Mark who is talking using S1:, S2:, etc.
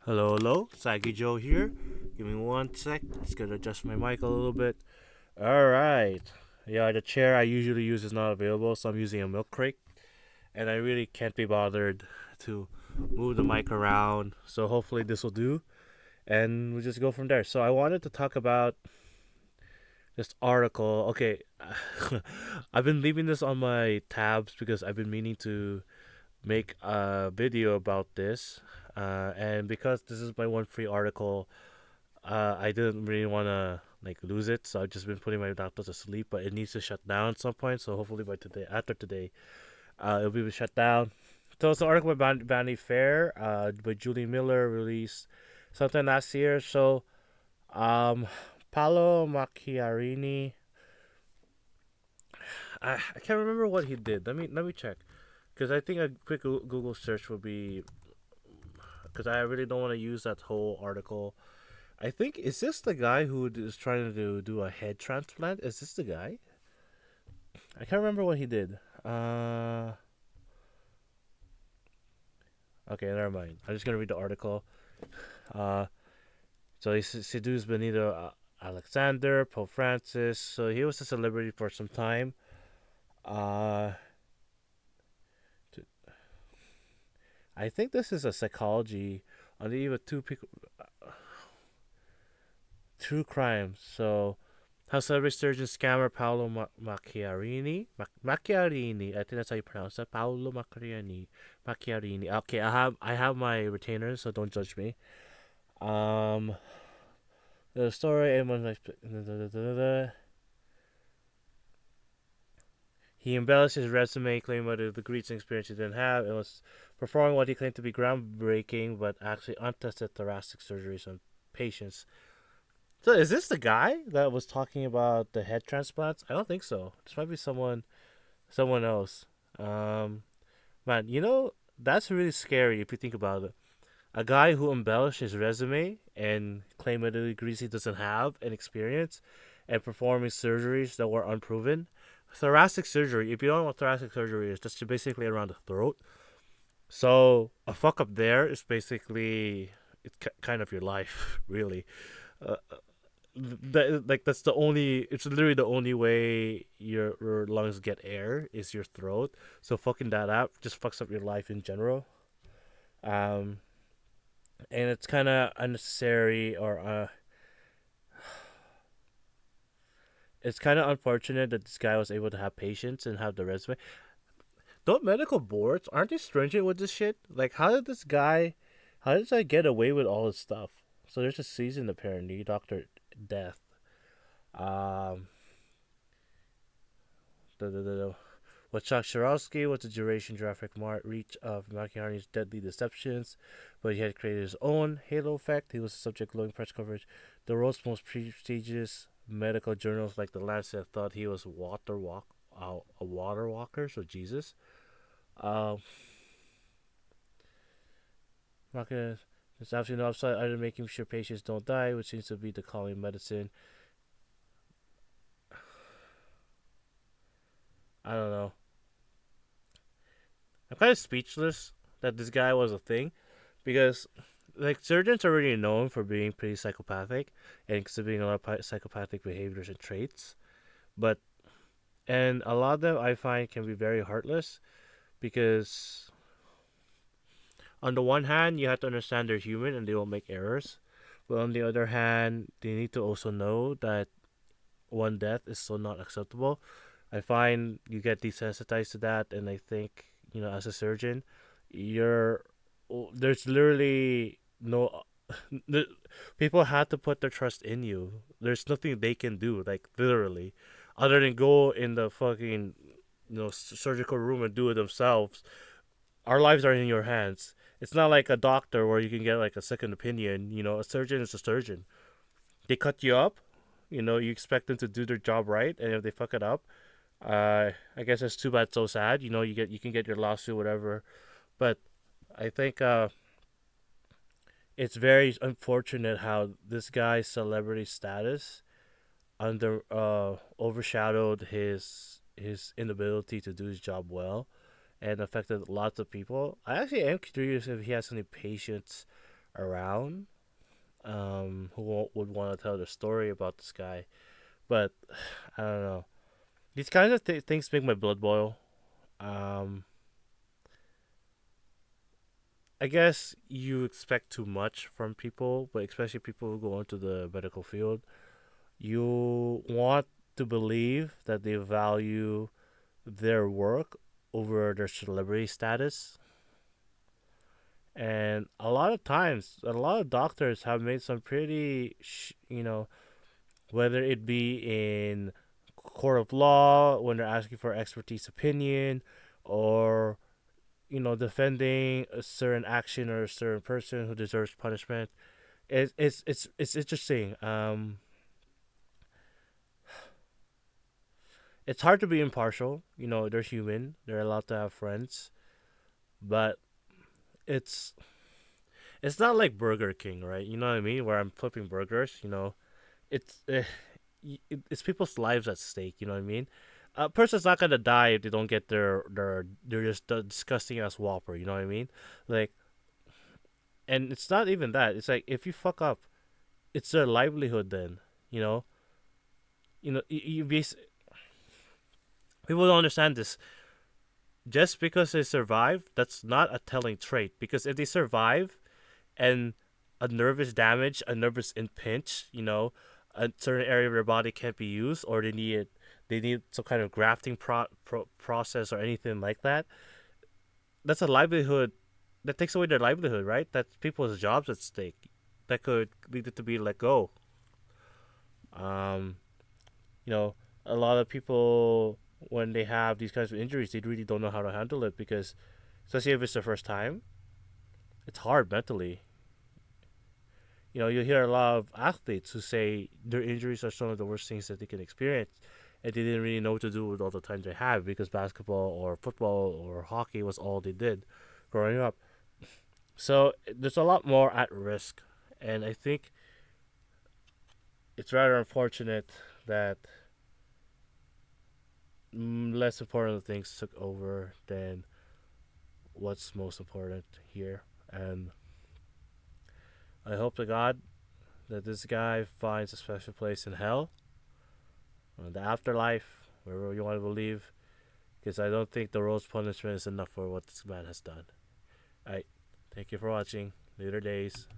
S1: Hello, hello, Saggy Joe here. Give me one sec. Just gonna adjust my mic a little bit. All right. Yeah, the chair I usually use is not available, so I'm using a milk crate, and I really can't be bothered to move the mic around. So hopefully this will do, and we'll just go from there. So I wanted to talk about this article. Okay, I've been leaving this on my tabs because I've been meaning to make a video about this, and because this is my one free article, I didn't really want to like lose it, so I've just been putting my laptop to sleep. But it needs to shut down at some point, so hopefully by today, after today, it'll be shut down. So it's an article by Vanity Fair, by Julie Miller, released sometime last year. So, um, Paolo Macchiarini, I can't remember what he did. Let me check, because I think a quick Google search would be, because I really don't want to use that whole article. I think, is this the guy who is trying to do a head transplant? Is this the guy? I can't remember what he did. Uh, okay, never mind. I'm just gonna read the article. Uh, so he seduced Benito Alexander, Pope Francis. So he was a celebrity for some time. Uh, I think this is a psychology on the eve of true crimes. So how celebrity surgeon scammer Paolo Macchiarini, I think that's how you pronounce it. Paolo Macchiarini. Okay, I have my retainers, so don't judge me. Um, the story everyone like. He embellished his resume, claiming what the degrees and experience he didn't have, and was performing what he claimed to be groundbreaking but actually untested thoracic surgeries on patients. So is this the guy that was talking about the head transplants? I don't think so. This might be someone else. Um, man, that's really scary if you think about it. A guy who embellished his resume and claimed the degrees he doesn't have and experience, and performing surgeries that were unproven. Thoracic surgery. If you don't know what thoracic surgery is, that's basically around the throat. So a fuck up there is basically it's kind of your life, really. Uh, that's the only, it's literally the only way your lungs get air is your throat, so fucking that up just fucks up your life in general. um and it's kind of unnecessary, or it's kind of unfortunate that this guy was able to have patience and have the resume. Don't medical boards, aren't they stringent with this shit? Like, how does I get away with all this stuff? So there's a season, apparently, Dr. Death. um da, da, da, da. What shocked Swarovski was the duration graphic reach of Macchiarini's deadly deceptions, but he had created his own halo effect. He was the subject of glowing press coverage. The world's most prestigious medical journals like the Lancet thought he was a water walker, so Jesus. Um, Macchiarini, there's absolutely no upside other than making sure patients don't die, which seems to be the calling medicine. I don't know. I'm kind of speechless that this guy was a thing, because like surgeons are already known for being pretty psychopathic and exhibiting a lot of psychopathic behaviors and traits, but and a lot of them I find can be very heartless, because on the one hand you have to understand they're human and they will make errors, but on the other hand they need to also know that one death is so not acceptable. I find you get desensitized to that, and I think, as a surgeon, you're there's literally no the, people have to put their trust in you. There's nothing they can do, like literally, other than go in the fucking surgical room and do it themselves. Our lives are in your hands. It's not like a doctor where you can get like a second opinion. A surgeon is a surgeon. They cut you up. You expect them to do their job right, and if they fuck it up, I guess it's too bad, so sad. You can get your lawsuit, whatever. But I think it's very unfortunate how this guy's celebrity status overshadowed his inability to do his job well, and affected lots of people. I actually am curious if he has any patients around would want to tell the story about this guy. But I don't know. These kinds of things make my blood boil. Um, I guess you expect too much from people, but especially people who go into the medical field. You want to believe that they value their work over their celebrity status. And a lot of times, a lot of doctors have made some pretty, whether it be in court of law when they're asking for expertise opinion, or defending a certain action or a certain person who deserves punishment. It's interesting. It's hard to be impartial. They're human. They're allowed to have friends, but it's it's not like Burger King, right? You know what I mean? Where I'm flipping burgers. It's it's people's lives at stake. You know what I mean? A person's not gonna die if they don't get their just disgusting ass Whopper. You know what I mean? Like, and it's not even that. It's like if you fuck up, it's their livelihood. Then you know, people don't understand this. Just because they survive, that's not a telling trait. Because if they survive and a nervous damage, a nervous impinge, a certain area of their body can't be used, or they need some kind of grafting process or anything like that. That's a livelihood that takes away their livelihood, right? That's people's jobs at stake. That could lead it to be let go. Um, you know, a lot of people when they have these kinds of injuries, they really don't know how to handle it because, especially if it's the first time, it's hard mentally. You hear a lot of athletes who say their injuries are some of the worst things that they can experience, and they didn't really know what to do with all the time they had because basketball or football or hockey was all they did growing up. So there's a lot more at risk, and I think it's rather unfortunate that less important things took over than what's most important here. And I hope to God that this guy finds a special place in hell, or the afterlife, wherever you want to believe, because I don't think the world's punishment is enough for what this man has done. Alright, thank you for watching. Later days.